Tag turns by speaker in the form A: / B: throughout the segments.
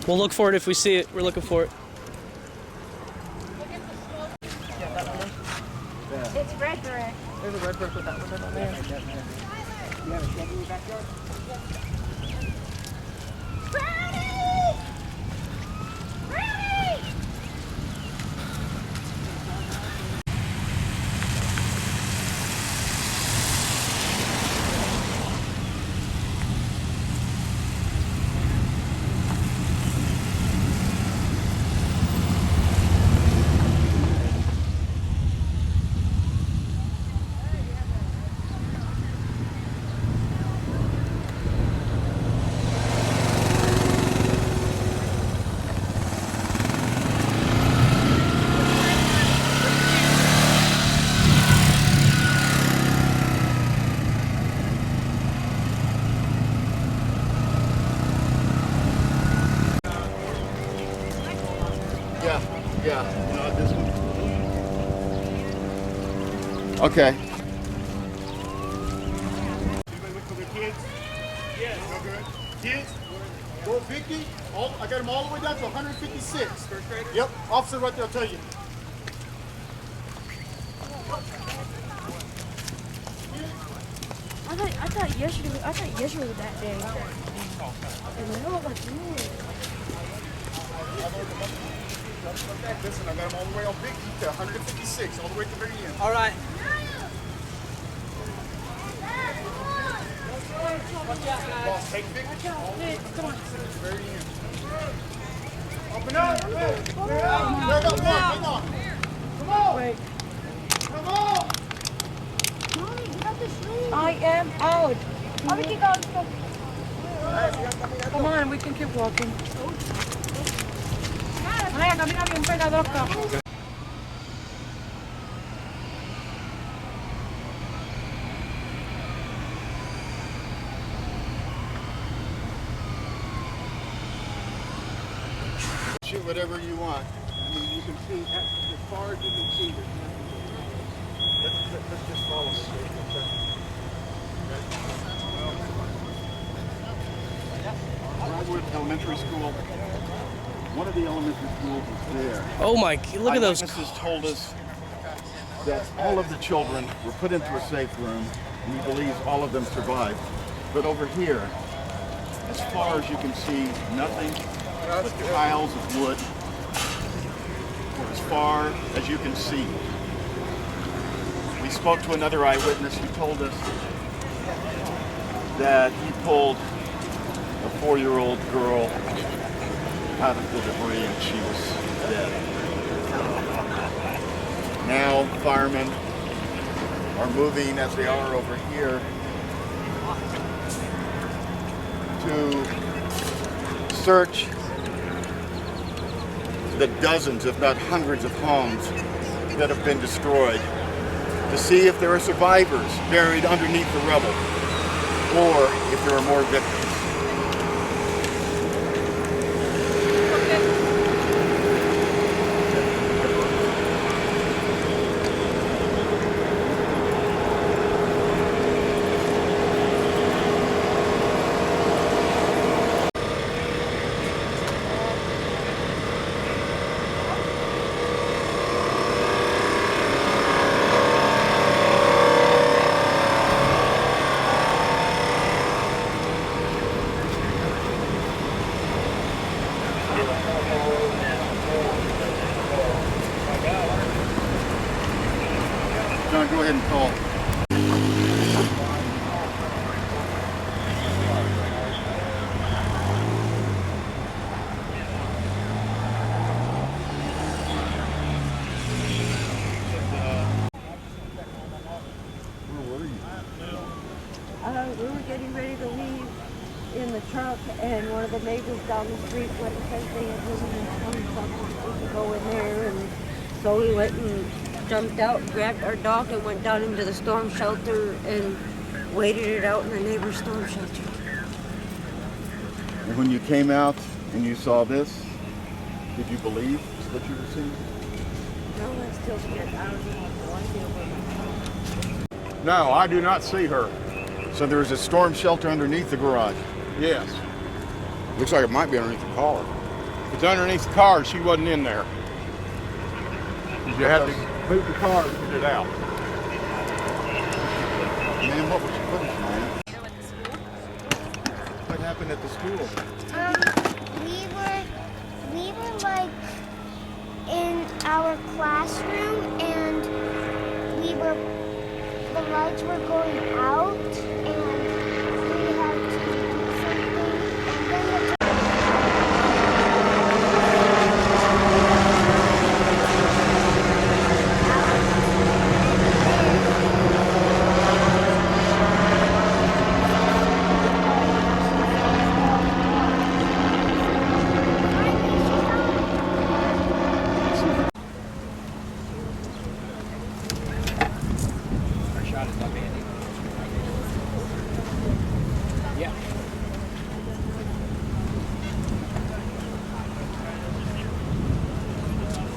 A: We'll look for it if we see it. We're looking for it.
B: It's red brick.
A: There's a red brick with that one on there.
C: You have a shed in your backyard?
B: Brownie! Brownie!
D: Yeah, not this one. Okay. Anybody look for their kids? Yes. Okay. Kids? 450. I got them all the way down to 156. First graders? Yep. Officer right there, I'll tell you.
B: I thought yesterday was that day. And no, like,
D: Listen, I got them all the way on Big to 156, all the way to the very end.
A: All right.
D: Boss, take Big.
B: come on.
D: To the very end. Open up. Hang on. Come on.
B: Wait.
D: Come on.
B: Mommy, get out the street.
E: I am out.
B: Mommy, keep going.
E: Come on, we can keep walking. Ay, camina bien pegado acá.
D: Shoot whatever you want. I mean, you can see, as far as you can see, there's nothing. Let's just follow me. Briarwood Elementary School. One of the elementary schools is there.
A: Oh my! Look at those.
D: Eyewitnesses told us that all of the children were put into a safe room, and he believes all of them survived. But over here, as far as you can see, nothing but piles of wood, for as far as you can see. We spoke to another eyewitness who told us that he pulled a 4-year-old girl out of the debris and she was dead. Now firemen are moving, as they are over here, to search the dozens, if not hundreds, of homes that have been destroyed, to see if there are survivors buried underneath the rubble, or if there are more victims. John, go ahead and call.
E: We were getting ready to leave in the truck, and one of the neighbors down the street went and said they had driven in some truck and supposed to go in there, and so we went and jumped out and grabbed our dog and went down into the storm shelter and waited it out in the neighbor's storm shelter.
D: And when you came out and you saw this, did you believe what you were seeing?
E: No, I'm still scared. I don't even have no idea where my dog is.
D: No, I do not see her. So there is a storm shelter underneath the garage.
F: Yes. Looks like it might be underneath the collar. It's underneath the car. She wasn't in there. You had to move the car to get it out.
D: Man, what was the footage, man? What happened at the school?
G: We were like in our classroom and the lights were going out and we had to do something and then the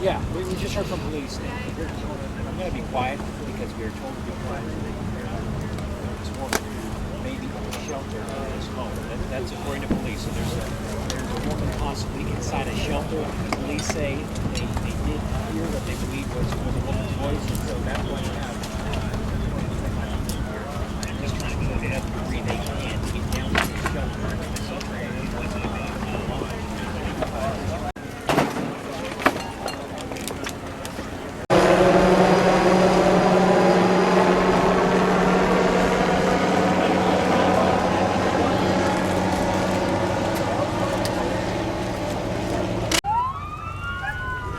C: Yeah, we just heard from police. I'm going to be quiet because we are told to be quiet. It's more maybe a shelter or his home. That's according to police. So there's a woman possibly inside a shelter. Police say they did hear what they believe was the woman's voice, and so that's why they have. Just trying to go to every they can to get down to the shelter.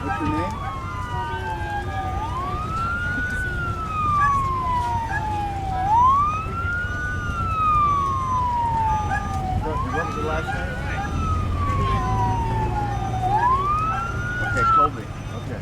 D: What's your name? What was your last name? Okay, Colby. Okay.